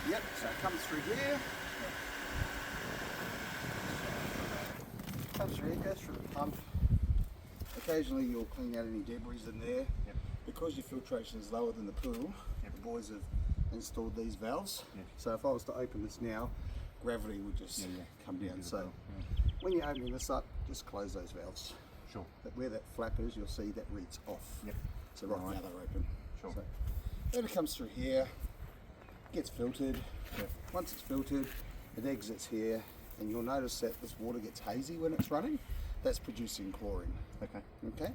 Yep, so it comes through here. Comes through here, goes through the pump. Occasionally you'll clean out any debris in there. Yep. Because your filtration is lower than the pool, Yep. the boys have installed these valves. Yep. So if I was to open this now, gravity would just come down. So when you're opening this up, just close those valves. Sure. But where that flap is, you'll see that reads off. Yep. So right now they're open. Sure. So then it comes through here, gets filtered. Yep. Once it's filtered, it exits here, and you'll notice that this water gets hazy when it's running. That's producing chlorine. Okay. Okay,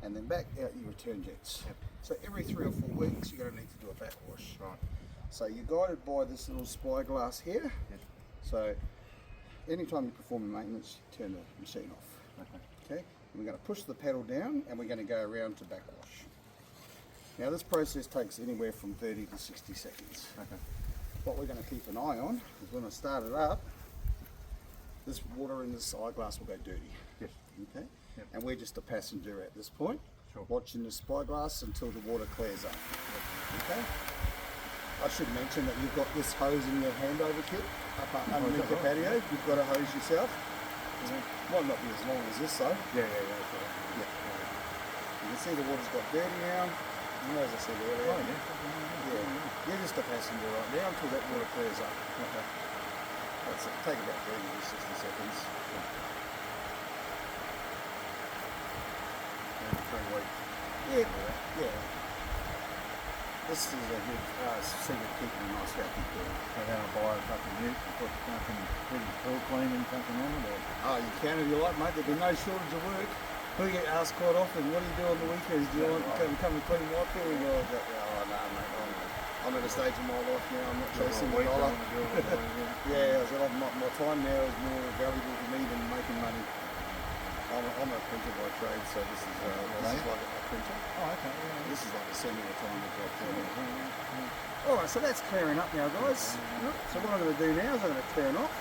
and then back out your return jets. Yep. So every 3 or 4 weeks, you're going to need to do a backwash. Right. So you're guided by this little spyglass here. Yep. So anytime you perform maintenance, you turn the machine off. Okay. Okay, and we're going to push the pedal down, and we're going to go around to backwash. Now this process takes anywhere from 30 to 60 seconds. Okay. What we're going to keep an eye on is when I start it up, this water in this eyeglass will go dirty. Yes. Okay, Yep. and we're just a passenger at this point, Sure. watching the spyglass until the water clears up. Okay. I should mention that you've got this hose in your handover kit up underneath the patio. You've got a hose yourself. Might not be as long as this though. Yeah. Okay. Yeah. You can see the water's got dirty now. And as I said earlier, Oh, yeah. you're just a passenger right now until that water clears up. Okay. That's it. Take about 30 to 60 seconds. 3 weeks. Yeah, yeah. This is a good secret keeping a nice healthy pool. So then I buy a fucking ute and put fucking pretty pool cleaning fucking on it, or? Oh, you can if you like, mate. There'll be no shortage of work. We get asked quite often, what do you do on the weekends? Do you want to come and clean my pool? And I'll go, oh, no, mate. I'm at a stage in my life now. I'm not chasing the dollar. Yeah, I said, my time now is more valuable to me than making money. I'm a printer by trade, so this is like a printer. Oh, okay. Yeah. This is like a semi-retirement job for me. Alright, so that's clearing up now, guys. So what I'm going to do now is I'm going to turn off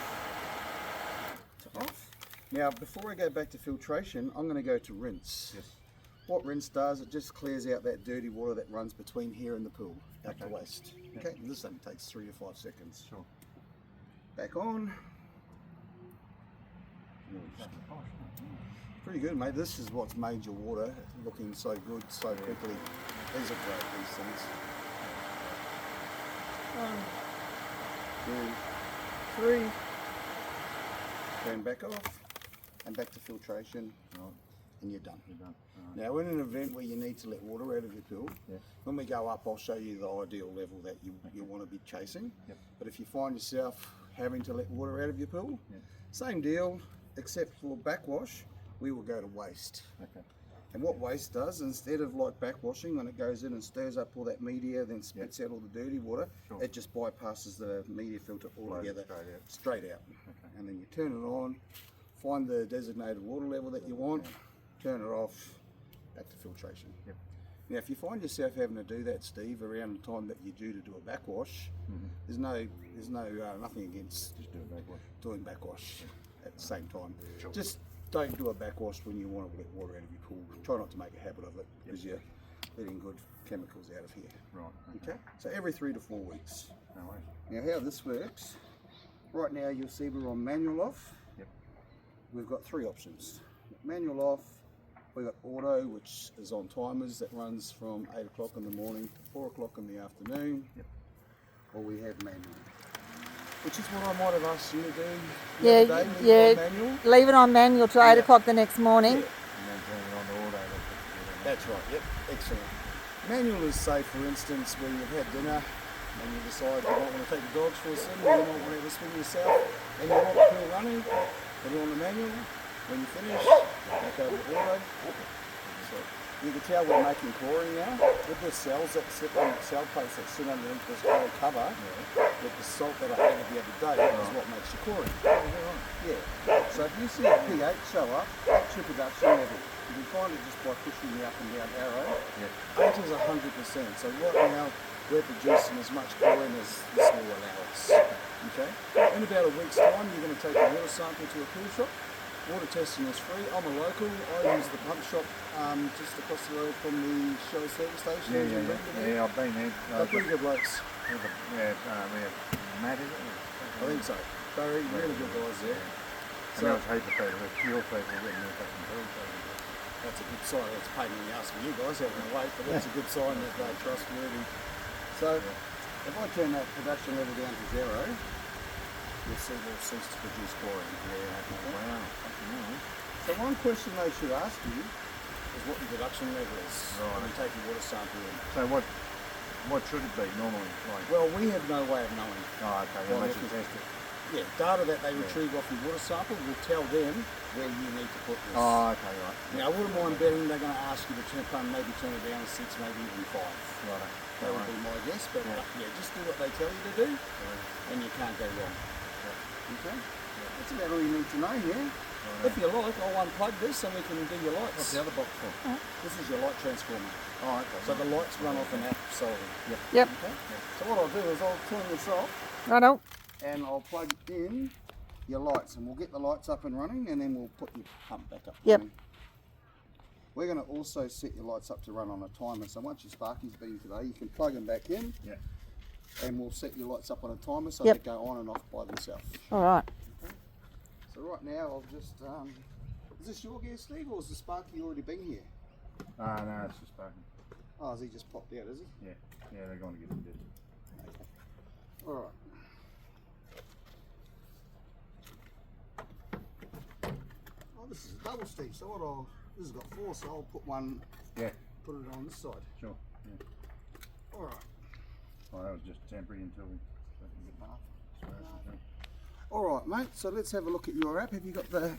to off. Now, before I go back to filtration, I'm going to go to rinse. Yes. What rinse does, it just clears out that dirty water that runs between here and the pool, out to waste. Okay, and this only takes 3 to 5 seconds. Sure. Back on. Pretty good, mate. This is what's made your water looking so good so quickly. These are great, these things. 1, 2, 3. Turn back off and back to filtration. Right. And you're done. You're done. Now, in an event where you need to let water out of your pool, when we go up, I'll show you the ideal level that you want to be chasing. Yep. But if you find yourself having to let water out of your pool, same deal, except for backwash, we will go to waste. Okay. And what waste does, instead of like backwashing, when it goes in and stirs up all that media, then spits out all the dirty water, it just bypasses the media filter altogether, straight out. Okay. And then you turn it on, find the designated water level that you want, turn it off, back to filtration. Yep. Now, if you find yourself having to do that, Steve, around the time that you're due to do a backwash, there's nothing against Just do a backwash. doing backwash at the same time. Sure. Just don't do a backwash when you want to let water out of your pool. Try not to make a habit of it because you're letting good chemicals out of here. Right. Okay. So every 3 to 4 weeks. No worries. Now, how this works? Right now, you'll see we're on manual off. Yep. We've got 3 options. Manual off. We've got auto, which is on timers that runs from 8 o'clock in the morning to 4 o'clock in the afternoon. Yep. Or we have manual, which is what I might have asked you to do Yeah, the other day. Manual. leave it on manual till 8 o'clock the next morning. And then turn it on the auto. That's right, yep, excellent. Manual is, say, for instance, where you've had dinner and you decide you don't want to take the dogs for a swim, or you don't want to have a swim yourself, and you want the pool running, put it on the manual. When you finish, back over to auto. So you can tell we're making chlorine now. With the cells that sit on the cell plates that sit underneath this gold cover, with the salt that I added the other day, is what makes your chlorine. Yeah. So if you see a pH show up, that's your production level. You can find it just by pushing the up and down arrow. 8 is 100%. So right now we're producing as much chlorine as this will allow us. Okay. In about a week's time, you're going to take a water sample to a pool shop. Water testing is free. I'm a local. I use the pump shop just across the road from the Shell service station. Yeah, I've been there. They're pretty good blokes. With a, Matt, is it? I think so. They're really good guys there. And there was a heap of people, there's fuel people getting their fucking tools over there. That's a good sign. It's a pain in the ass for you guys having to wait, but that's a good sign that they're trustworthy. So, if I turn that production level down to 0, you'll see they'll cease to produce chlorine. Yeah, okay. Wow, fucking hell. So one question they should ask you is what your production level is when you take your water sample in. So what should it be normally? Like, Well, we have no way of knowing. oh, okay, Well, unless you if test it. Yeah, data that they retrieve off your water sample will tell them where you need to put this. Oh, okay, right. Now, I wouldn't mind betting they're going to ask you to maybe turn it down to 6, maybe even 5. Right. That would be my guess, but yeah, just do what they tell you to do, and you can't go wrong. Okay? That's about all you need to know here. If you like, I'll unplug this and we can do your lights. What's the other box for? This is your light transformer. Oh, okay. So the lights run off an app solely. Yep. Okay? So what I'll do is I'll turn this off Righto. and I'll plug in your lights, and we'll get the lights up and running, and then we'll put your pump back up. Yep. Running. We're going to also set your lights up to run on a timer, so once your Sparky's been today, you can plug them back in, Yeah. and we'll set your lights up on a timer so Yep. they go on and off by themselves. All right. So right now I'll just, is this your gear, Steve, or has the Sparky already been here? No, it's just fucking. Oh, has he just popped out, is he? Yeah, they're going to get it. Alright. Oh, this is a double, Steve, so this has got 4, so I'll put Yeah, it on this side. sure. Yeah. Alright. Well, that was just temporary until we get Alright, mate, so let's have a look at your app. Have you got the